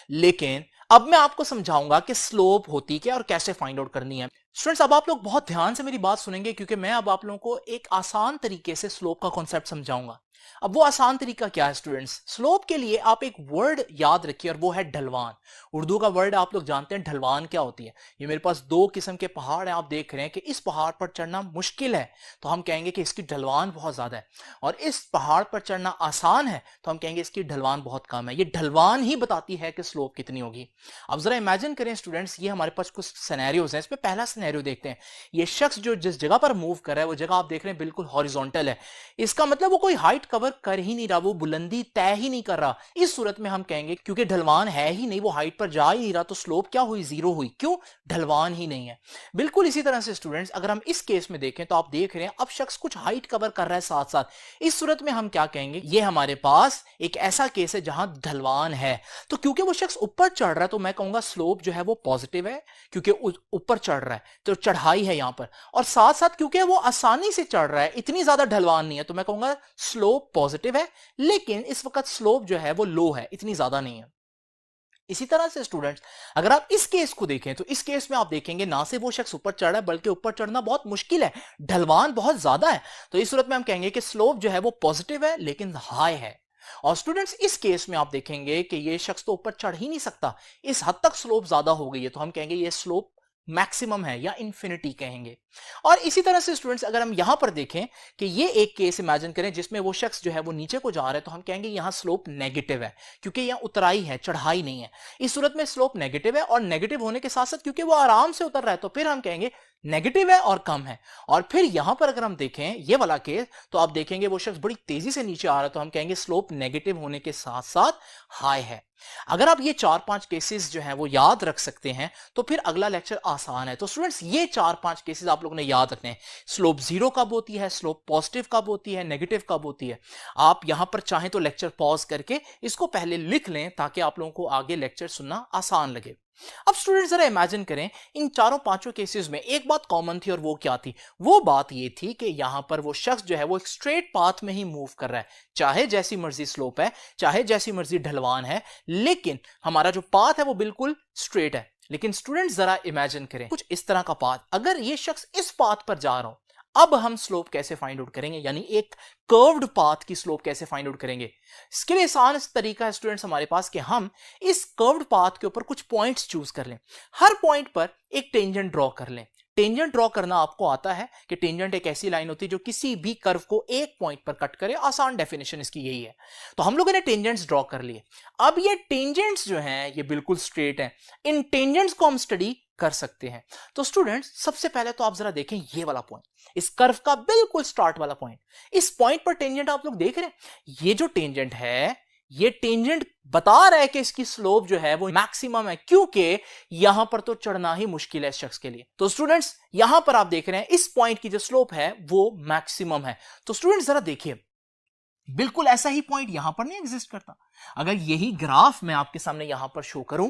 [SPEAKER 1] लेकिन अब मैं आपको समझाऊंगा कि स्लोप होती क्या और कैसे फाइंड आउट करनी है। स्टूडेंट्स अब आप लोग बहुत ध्यान से मेरी बात सुनेंगे, क्योंकि मैं अब आप लोगों को एक आसान तरीके से स्लोप का कॉन्सेप्ट समझाऊंगा। अब वो आसान तरीका क्या है स्टूडेंट्स? स्लोप के लिए आप एक वर्ड याद रखिए और वो है ढलवान। उर्दू का वर्ड आप लोग जानते हैं ढलवान क्या होती है। ये मेरे पास दो किस्म के पहाड़ हैं, आप देख रहे हैं कि इस पहाड़ पर चढ़ना मुश्किल है तो हम कहेंगे कि इसकी ढलवान बहुत ज्यादा है, और इस पहाड़ पर चढ़ना आसान है तो हम कहेंगे इसकी ढलवान बहुत कम है। ये ढलवान ही बताती है कि स्लोप कितनी होगी। अब जरा इमेजिन करें स्टूडेंट्स, ये हमारे पास कुछ सिनेरियोज हैं। इसमें पहला सिनेरियो देखते हैं। ये शख्स जो जिस जगह पर मूव कर रहा है वो जगह आप देख रहे हैं बिल्कुल हॉरिजॉन्टल है। इसका मतलब वो कोई हाइट कवर कर ही नहीं रहा, वो बुलंदी तय ही नहीं कर रहा। इस सूरत में हम कहेंगे क्योंकि ढलवान है ही नहीं, वो हाइट पर जा ही नहीं रहा, तो स्लोप क्या हुई, जीरो हुई। क्यों, ढलवान ही नहीं है। बिल्कुल इसी तरह से स्टूडेंट्स अगर हम इस केस में देखें तो आप देख रहे हैं अब शख्स कुछ हाइट कवर कर रहा है साथ साथ। इस सूरत में हम क्या कहेंगे, ये हमारे पास एक ऐसा केस है जहां ढलवान है। तो क्योंकि वो शख्स ऊपर चढ़ रहा है तो मैं कहूंगा स्लोप जो है वो पॉजिटिव है, क्योंकि ऊपर चढ़ रहा है तो चढ़ाई है यहां पर। और साथ साथ क्योंकि वो आसानी से चढ़ रहा है, इतनी ज्यादा ढलवान नहीं है, तो मैं कहूंगा स्लोप पॉजिटिव है। लेकिन इस वक्त स्लोप जो है वो लो है, इतनी ज्यादा नहीं है। इसी तरह से स्टूडेंट्स अगर आप इस केस को देखें तो इस केस में आप देखेंगे ना से वो शख्स ऊपर चढ़ रहा है बल्कि ऊपर चढ़ना बहुत मुश्किल है, ढलवान बहुत ज्यादा है। तो इस सूरत में हम कहेंगे कि स्लोप जो है वो पॉजिटिव है लेकिन हाई है। और स्टूडेंट्स इस केस में आप देखेंगे कि ये शख्स तो ऊपर चढ़ ही नहीं सकता, इस हद तक स्लोप ज्यादा हो गई है, तो हम कहेंगे ये स्लोप मैक्सिमम है या इंफिनिटी कहेंगे। और इसी तरह से स्टूडेंट्स अगर हम यहां पर देखें कि ये एक केस इमेजिन करें जिसमें वो शख्स जो है वो नीचे को जा रहा है, तो हम कहेंगे यहां स्लोप नेगेटिव है, क्योंकि यहां उतराई है, चढ़ाई नहीं है। इस सूरत में स्लोप नेगेटिव है, और नेगेटिव होने के साथ साथ क्योंकि वो आराम से उतर रहा है तो फिर हम कहेंगे नेगेटिव है और कम है। और फिर यहां पर अगर हम देखें ये वाला केस तो आप देखेंगे वो शख्स बड़ी तेजी से नीचे आ रहा है, तो हम कहेंगे स्लोप नेगेटिव होने के साथ साथ हाई है। अगर आप ये 4-5 केसेस जो हैं वो याद रख सकते हैं तो फिर अगला लेक्चर आसान है। तो स्टूडेंट्स ये 4-5 केसेस आप लोगों ने याद रखने हैं। स्लोप जीरो कब होती है, स्लोप पॉजिटिव कब होती है, नेगेटिव कब होती है। आप यहां पर चाहें तो लेक्चर पॉज करके इसको पहले लिख लें ताकि आप लोगों को आगे लेक्चर सुनना आसान लगे। अब स्टूडेंट्स जरा इमेजिन करें इन 4-5 केसेस में एक बात कॉमन थी, और वो क्या थी, वो बात ये थी कि यहां पर वो शख्स जो है वो एक स्ट्रेट पाथ में ही मूव कर रहा है, चाहे जैसी मर्जी स्लोप है, चाहे जैसी मर्जी ढलवान है, लेकिन हमारा जो पाथ है वो बिल्कुल स्ट्रेट है। लेकिन स्टूडेंट्स जरा इमेजिन करें कुछ इस तरह का पाथ, अगर ये शख्स इस पाथ पर जा रहा हो, अब हम स्लोप कैसे फाइंड आउट करेंगे, यानी एक कर्व्ड पाथ की स्लोप कैसे फाइंड आउट करेंगे। इसके लिए आसान तरीका है स्टूडेंट्स हमारे पास कि हम इस कर्व्ड पाथ के ऊपर कुछ पॉइंट्स चूज कर लें, हर पॉइंट पर एक टेंजेंट ड्रॉ कर लें। टेंजेंट ड्रॉ करना आपको आता है कि टेंजेंट एक ऐसी लाइन होती है जो किसी भी कर्व को एक पॉइंट पर कट करे, आसान डेफिनेशन इसकी यही है। तो हम लोगों ने टेंजेंट्स ड्रॉ कर लिए। अब ये टेंजेंट्स जो हैं ये बिल्कुल स्ट्रेट हैं, इन टेंजेंट्स को हम स्टडी कर सकते हैं। तो स्टूडेंट्स सबसे पहले तो आप जरा देखें ये वाला पॉइंट, इस कर्व का बिल्कुल स्टार्ट वाला पॉइंट। इस पॉइंट पर टेंजेंट आप लोग देख रहे हैं, ये जो टेंजेंट है ये टेंजेंट बता रहा है कि इसकी स्लोप जो है वो मैक्सिमम है, क्योंकि यहां पर तो चढ़ना ही मुश्किल है इस शख्स के लिए। तो स्टूडेंट्स यहां पर आप देख रहे हैं इस पॉइंट की जो स्लोप है वो मैक्सिमम है। तो स्टूडेंट्स जरा देखिए बिल्कुल ऐसा ही पॉइंट यहां पर नहीं एग्जिस्ट करता। अगर यही ग्राफ मैं आपके सामने यहां पर शो करूं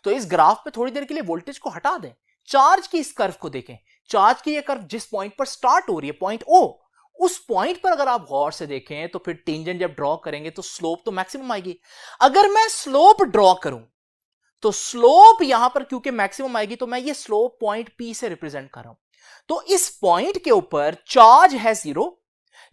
[SPEAKER 1] तो इस ग्राफ पे थोड़ी देर के लिए वोल्टेज को हटा दें, चार्ज की इस कर्व को देखें। चार्ज की ये कर्व जिस पॉइंट पर स्टार्ट हो रही है, पॉइंट ओ, उस पॉइंट पर अगर आप गौर से देखें तो फिर टेंजेंट जब ड्रॉ करेंगे तो स्लोप तो मैक्सिमम आएगी। अगर मैं स्लोप ड्रॉ करूं तो स्लोप यहां पर क्योंकि मैक्सिमम आएगी, तो मैं ये स्लोप पॉइंट पी से रिप्रेजेंट कर रहा हूं। तो इस पॉइंट के ऊपर चार्ज है जीरो,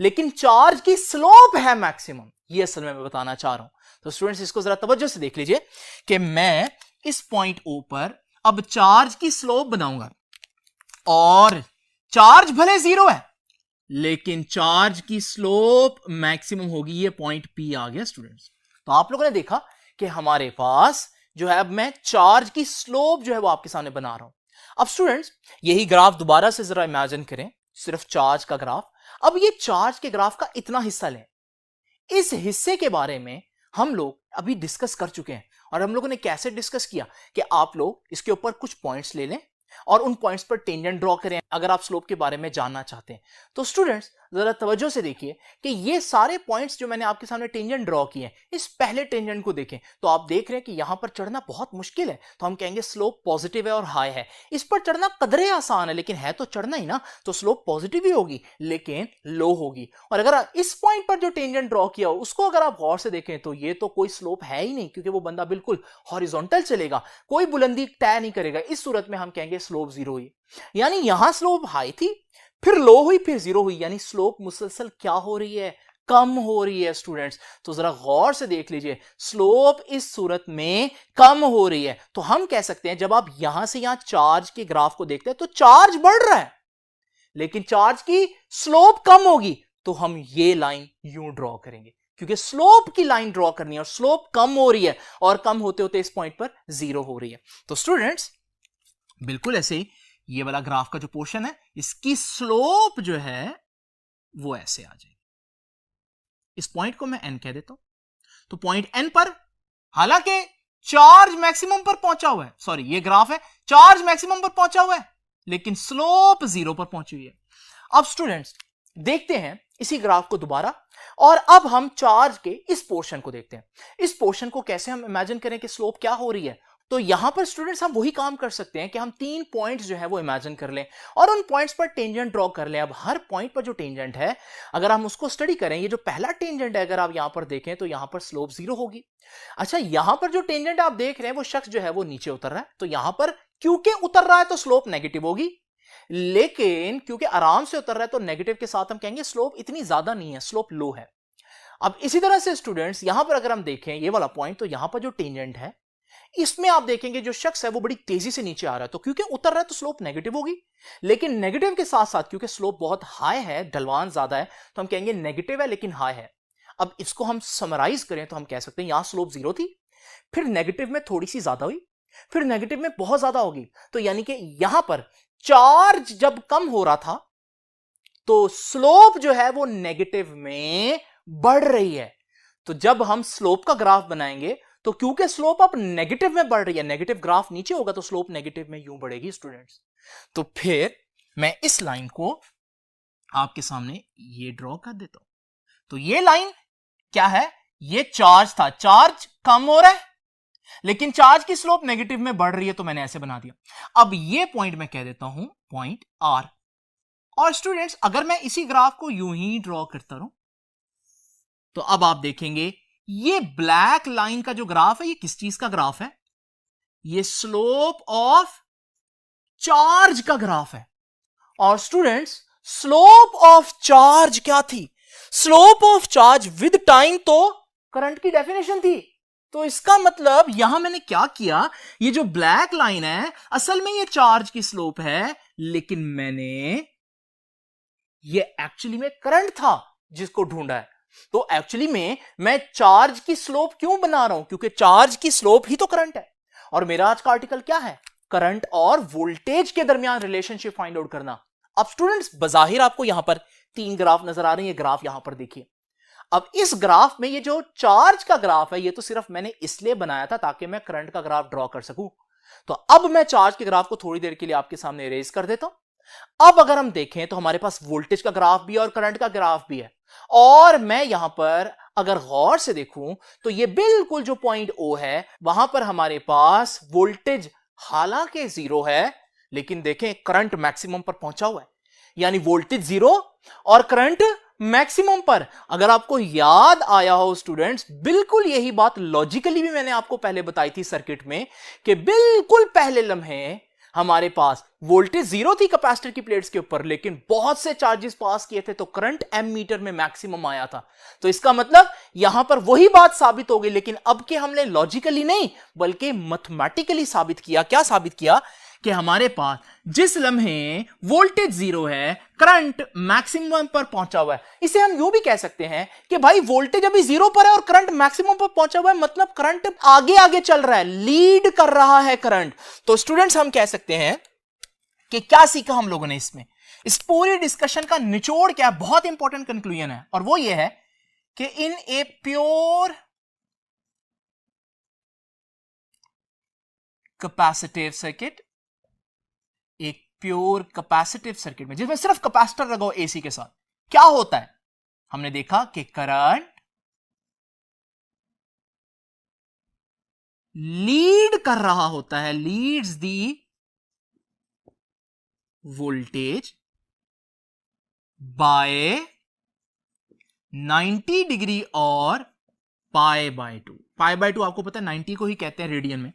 [SPEAKER 1] लेकिन चार्ज की स्लोप है मैक्सिमम। ये असल में मैं बताना चाह रहा हूं। तो स्टूडेंट्स इसको जरा तवज्जो से देख लीजिए कि मैं इस पॉइंट ओ पर अब चार्ज की स्लोप बनाऊंगा, और चार्ज भले जीरो है लेकिन चार्ज की स्लोप मैक्सिमम होगी। ये पॉइंट पी आ गया स्टूडेंट्स। तो आप लोगों ने देखा कि हमारे पास जो है अब मैं चार्ज की स्लोप जो है वो आपके सामने बना रहा हूं। अब स्टूडेंट्स यही ग्राफ दोबारा से जरा इमेजिन करें, सिर्फ चार्ज का ग्राफ। अब ये चार्ज के ग्राफ का इतना हिस्सा लें, इस हिस्से के बारे में हम लोग अभी डिस्कस कर चुके हैं। और हम लोगों ने कैसे डिस्कस किया कि आप लोग इसके ऊपर कुछ पॉइंट्स ले लें और उन पॉइंट्स पर टेंजेंट ड्रॉ करें अगर आप स्लोप के बारे में जानना चाहते हैं। तो स्टूडेंट्स जरा तवज्जो से देखिए कि ये सारे पॉइंट्स जो मैंने आपके सामने टेंजेंट ड्रॉ किए हैं, इस पहले टेंजेंट को देखें तो आप देख रहे हैं कि यहां पर चढ़ना बहुत मुश्किल है, तो हम कहेंगे स्लोप पॉजिटिव है और हाई है। इस पर चढ़ना कदरे आसान है, लेकिन है तो चढ़ना ही ना, तो स्लोप पॉजिटिव ही होगी लेकिन लो होगी। और अगर इस पॉइंट पर जो टेंजेंट ड्रॉ किया हो उसको अगर आप गौर से देखें तो ये तो कोई स्लोप है ही नहीं, क्योंकि वो बंदा बिल्कुल हॉरिजॉन्टल चलेगा, कोई बुलंदी तय नहीं करेगा। इस सूरत में हम कहेंगे स्लोप जीरो हुई। यानी यहां स्लोप हाई थी, फिर लो हुई, फिर जीरो हुई, यानी स्लोप मुसलसल क्या हो रही है, कम हो रही है स्टूडेंट्स। तो जरा गौर से देख लीजिए, स्लोप इस सूरत में कम हो रही है। तो हम कह सकते हैं जब आप यहां से यहां चार्ज के ग्राफ को देखते हैं तो चार्ज बढ़ रहा है लेकिन चार्ज की स्लोप कम होगी, तो हम ये लाइन यूं ड्रॉ करेंगे क्योंकि स्लोप की लाइन ड्रॉ करनी है और स्लोप कम हो रही है और कम होते होते इस पॉइंट पर 0 हो रही है। तो स्टूडेंट्स बिल्कुल ऐसे ही ये वाला ग्राफ का जो पोर्शन है इसकी स्लोप जो है वो ऐसे आ जाएगी। इस पॉइंट को मैं n कह देता हूं। तो पॉइंट n पर हालांकि चार्ज मैक्सिमम पर पहुंचा हुआ है, सॉरी ये ग्राफ है चार्ज मैक्सिमम पर पहुंचा हुआ है लेकिन स्लोप 0 पर पहुंची हुई है। अब स्टूडेंट्स देखते हैं इसी ग्राफ को दोबारा और अब हम चार्ज के इस पोर्शन को देखते हैं। इस पोर्शन को कैसे हम इमेजिन करें कि स्लोप क्या हो रही है। तो यहां पर स्टूडेंट्स हम वही काम कर सकते हैं कि हम 3 पॉइंट्स जो है वो इमेजिन कर लें और उन पॉइंट्स पर टेंजेंट ड्रॉ कर लें। अब हर पॉइंट पर जो टेंजेंट है अगर हम उसको स्टडी करें, ये जो पहला टेंजेंट है अगर आप यहां पर देखें तो यहां पर स्लोप 0 होगी। अच्छा यहां पर जो टेंजेंट आप देख रहे हैं वो शख्स जो है वो नीचे उतर रहा है, तो यहां पर क्योंकि उतर रहा है तो स्लोप नेगेटिव होगी, लेकिन क्योंकि आराम से उतर रहा है तो नेगेटिव के साथ हम कहेंगे स्लोप इतनी ज्यादा नहीं है, स्लोप लो है। अब इसी तरह से स्टूडेंट्स यहां पर अगर हम देखें ये वाला पॉइंट, तो यहां पर जो टेंजेंट है इसमें आप देखेंगे जो शख्स है वो बड़ी तेजी से नीचे आ रहा है, तो क्योंकि उतर रहा है तो स्लोप नेगेटिव होगी, लेकिन नेगेटिव के साथ साथ क्योंकि स्लोप बहुत हाई है, ढलवान ज्यादा है, तो हम कहेंगे नेगेटिव है लेकिन हाई है। अब इसको हम समराइज करें तो हम कह सकते हैं यहां स्लोप 0 थी, फिर नेगेटिव में थोड़ी सी ज्यादा हुई, फिर नेगेटिव में बहुत ज्यादा होगी, तो यानी कि यहां पर चार्ज जब कम हो रहा था तो स्लोप जो है वो नेगेटिव में बढ़ रही है। तो जब हम स्लोप का ग्राफ बनाएंगे तो क्योंकि स्लोप अब नेगेटिव में बढ़ रही है, नेगेटिव ग्राफ नीचे होगा तो स्लोप नेगेटिव में यूं बढ़ेगी स्टूडेंट्स। तो फिर मैं इस लाइन को आपके सामने ये ड्रॉ कर देता हूं। तो ये लाइन क्या है, ये चार्ज था, चार्ज कम हो रहा है लेकिन चार्ज की स्लोप नेगेटिव में बढ़ रही है, तो मैंने ऐसे बना दिया। अब ये पॉइंट मैं कह देता हूं पॉइंट R। और स्टूडेंट्स अगर मैं इसी ग्राफ को यूं ही ड्रॉ करता रहूं तो अब आप देखेंगे ये ब्लैक लाइन का जो ग्राफ है ये किस चीज का ग्राफ है, ये स्लोप ऑफ चार्ज का ग्राफ है। और स्टूडेंट्स स्लोप ऑफ चार्ज क्या थी, slope of charge with time तो करंट की डेफिनेशन थी। तो इसका मतलब यहां मैंने क्या किया, ये जो ब्लैक लाइन है असल में ये चार्ज की स्लोप है, लेकिन मैंने ये एक्चुअली में करंट था जिसको ढूंढा है। तो एक्चुअली में मैं चार्ज की स्लोप क्यों बना रहा हूं, क्योंकि चार्ज की स्लोप ही तो करंट है। और मेरा आज का आर्टिकल क्या है, करंट और वोल्टेज के दरमियान रिलेशनशिप फाइंड आउट करना। अब स्टूडेंट्स बजाहिर आपको यहां पर 3 ग्राफ नजर आ रहे हैं, ये ग्राफ यहां पर देखिए। अब इस ग्राफ में ये जो चार्ज का ग्राफ है ये तो सिर्फ मैंने इसलिए बनाया था ताकि मैं करंट का ग्राफ ड्रॉ कर सकूं। तो अब मैं चार्ज के ग्राफ को थोड़ी देर के लिए आपके सामने इरेज कर देता हूं। अब अगर हम देखें तो हमारे पास वोल्टेज का ग्राफ भी है और करंट का ग्राफ भी है, और मैं यहां पर अगर गौर से देखूं तो ये बिल्कुल जो पॉइंट O है वहां पर हमारे पास वोल्टेज हालांकि 0 है, लेकिन देखें करंट मैक्सिमम पर पहुंचा हुआ है, यानी वोल्टेज 0 और करंट मैक्सिमम पर। अगर आपको याद आया हो स्टूडेंट्स, बिल्कुल यही बात लॉजिकली भी मैंने आपको पहले बताई थी सर्किट में कि बिल्कुल पहले लम्हे हमारे पास वोल्टेज 0 थी कैपेसिटर की प्लेट्स के ऊपर, लेकिन बहुत से चार्जेस पास किए थे तो करंट एमीटर में मैक्सिमम आया था। तो इसका मतलब यहां पर वही बात साबित हो गई, लेकिन अब के हमने लॉजिकली नहीं बल्कि मैथमेटिकली साबित किया। क्या साबित किया कि हमारे पास जिस लम्हे वोल्टेज 0 है करंट मैक्सिमम पर पहुंचा हुआ है। इसे हम यूं भी कह सकते हैं कि भाई वोल्टेज अभी 0 पर है और करंट मैक्सिमम पर पहुंचा हुआ है, मतलब करंट आगे आगे चल रहा है, लीड कर रहा है करंट। तो स्टूडेंट्स हम कह सकते हैं कि क्या सीखा हम लोगों ने इसमें, इस पूरी डिस्कशन का निचोड़ क्या है, बहुत इंपॉर्टेंट कंक्लूजन है, और वो ये है कि इन ए प्योर कैपेसिटिव सर्किट, एक प्योर कैपेसिटिव सर्किट में जिसमें सिर्फ कैपेसिटर लगाओ एसी के साथ, क्या होता है, हमने देखा कि करंट लीड कर रहा होता है, leads the voltage by 90 degree और पाई बाय 2। पाई बाय 2 आपको पता है 90 को ही कहते हैं रेडियन में।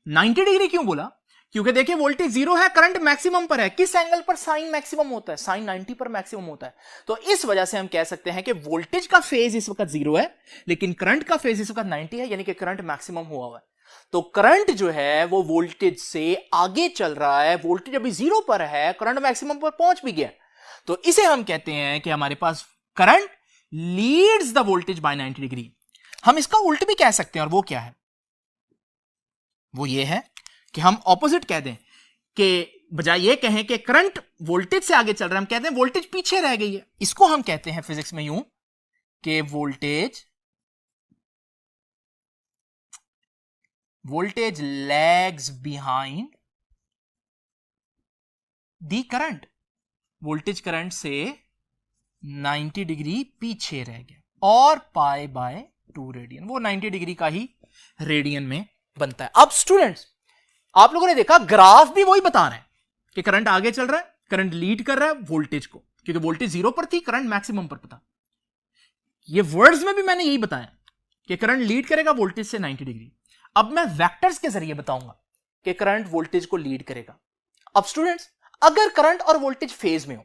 [SPEAKER 1] 90 डिग्री क्यों बोला, क्योंकि देखिए वोल्टेज 0 है, करंट मैक्सिमम पर है। किस एंगल पर साइन मैक्सिमम होता है, साइन 90 पर मैक्सिमम होता है। तो इस वजह से हम कह सकते हैं कि वोल्टेज का फेज इस वक्त 0 है लेकिन करंट का फेज इस वक्त 90 है, यानी कि करंट मैक्सिमम हुआ हुआ है। तो करंट जो है वो वोल्टेज से आगे चल रहा है, वोल्टेज अभी 0 पर है, करंट मैक्सिमम पर पहुंच भी गया। तो इसे हम कहते हैं कि हमारे पास current leads the voltage by 90 degree. हम इसका उल्ट भी कह सकते हैं, और वो क्या है, वो ये है कि हम ऑपोजिट कह दें कि बजाय ये कहें कि करंट वोल्टेज से आगे चल रहा है, हम कहते हैं वोल्टेज पीछे रह गई है। इसको हम कहते हैं फिजिक्स में यूं कि voltage lags behind the current. Voltage current से 90 डिग्री पीछे रह गया, और पाई बाय 2 रेडियन, वो 90 डिग्री का ही रेडियन में बनता है। अब स्टूडेंट्स, आप लोगों ने देखा ग्राफ भी वही बता रहे हैं कि करंट आगे चल रहा है, करंट लीड कर रहा है वोल्टेज को, क्योंकि वोल्टेज 0 पर थी, करंट मैक्सिमम पर था। ये वर्ड्स में भी मैंने यही बताया कि करंट लीड करेगा वोल्टेज से 90 डिग्री। अब मैं वेक्टर्स के जरिए बताऊंगा कि करंट वोल्टेज को लीड करेगा। अब स्टूडेंट्स, अगर करंट और वोल्टेज फेज में हो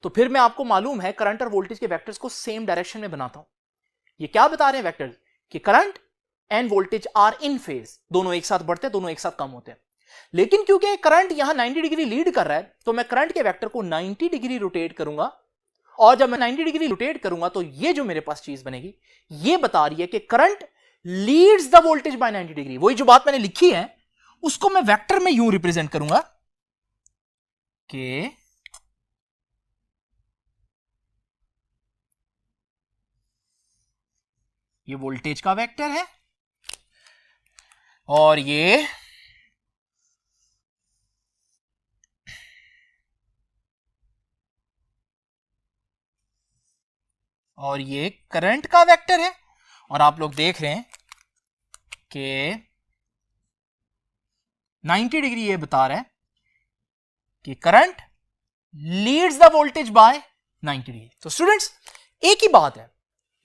[SPEAKER 1] तो फिर मैं आपको मालूम है करंट और वोल्टेज के वेक्टर्स को सेम डायरेक्शन में बनाता हूं। ये क्या बता रहे हैं वेक्टर्स, कि current and voltage are in phase, दोनों एक साथ बढ़ते हैं, दोनों एक साथ कम होते हैं। लेकिन क्योंकि करंट यहां 90 डिग्री लीड कर रहा है, तो मैं करंट के वेक्टर को 90 डिग्री रोटेट करूंगा, और जब मैं 90 डिग्री रोटेट करूंगा तो ये जो मेरे पास चीज बनेगी, ये बता रही है कि current leads the voltage by 90 degree. वही जो बात मैंने लिखी है उसको मैं वेक्टर में यूं रिप्रेजेंट करूंगा कि ये वोल्टेज का वेक्टर है और ये करंट का वेक्टर है। और आप लोग देख रहे हैं कि 90 डिग्री ये बता रहा है कि current leads the voltage by 90 degree. तो स्टूडेंट्स, एक ही बात है,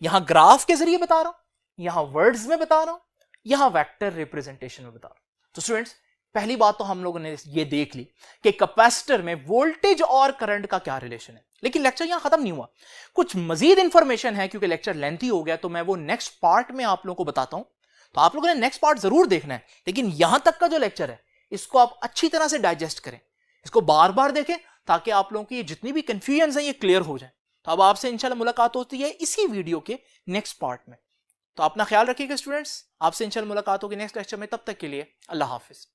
[SPEAKER 1] यहां ग्राफ के जरिए बता रहा हूं, यहां वर्ड्स में बता रहा हूं, यहां वेक्टर रिप्रेजेंटेशन में बता रहा हूं। तो स्टूडेंट्स, पहली बात तो हम लोगों ने ये देख ली कि कैपेसिटर में वोल्टेज और करंट का क्या रिलेशन है। लेकिन लेक्चर यहां खत्म नहीं हुआ, कुछ मजीद इंफॉर्मेशन है। क्योंकि लेक्चर लेंथी हो गया तो मैं वो नेक्स्ट पार्ट में आप लोगों को बताता हूं, तो आप लोगों ने नेक्स्ट पार्ट जरूर देखना है। लेकिन यहां तक का जो लेक्चर है इसको आप अच्छी तरह से डाइजेस्ट करें, इसको बार बार देखें, ताकि आप लोगों की जितनी भी कंफ्यूजन है ये क्लियर हो जाए। तो अब आपसे इंशाल्लाह मुलाकात होती है इसी वीडियो के नेक्स्ट पार्ट में। तो अपना ख्याल रखिएगा स्टूडेंट्स, आपसे इंशाल्लाह मुलाकात होगी नेक्स्ट लेक्चर में। तब तक के लिए अल्लाह हाफिज।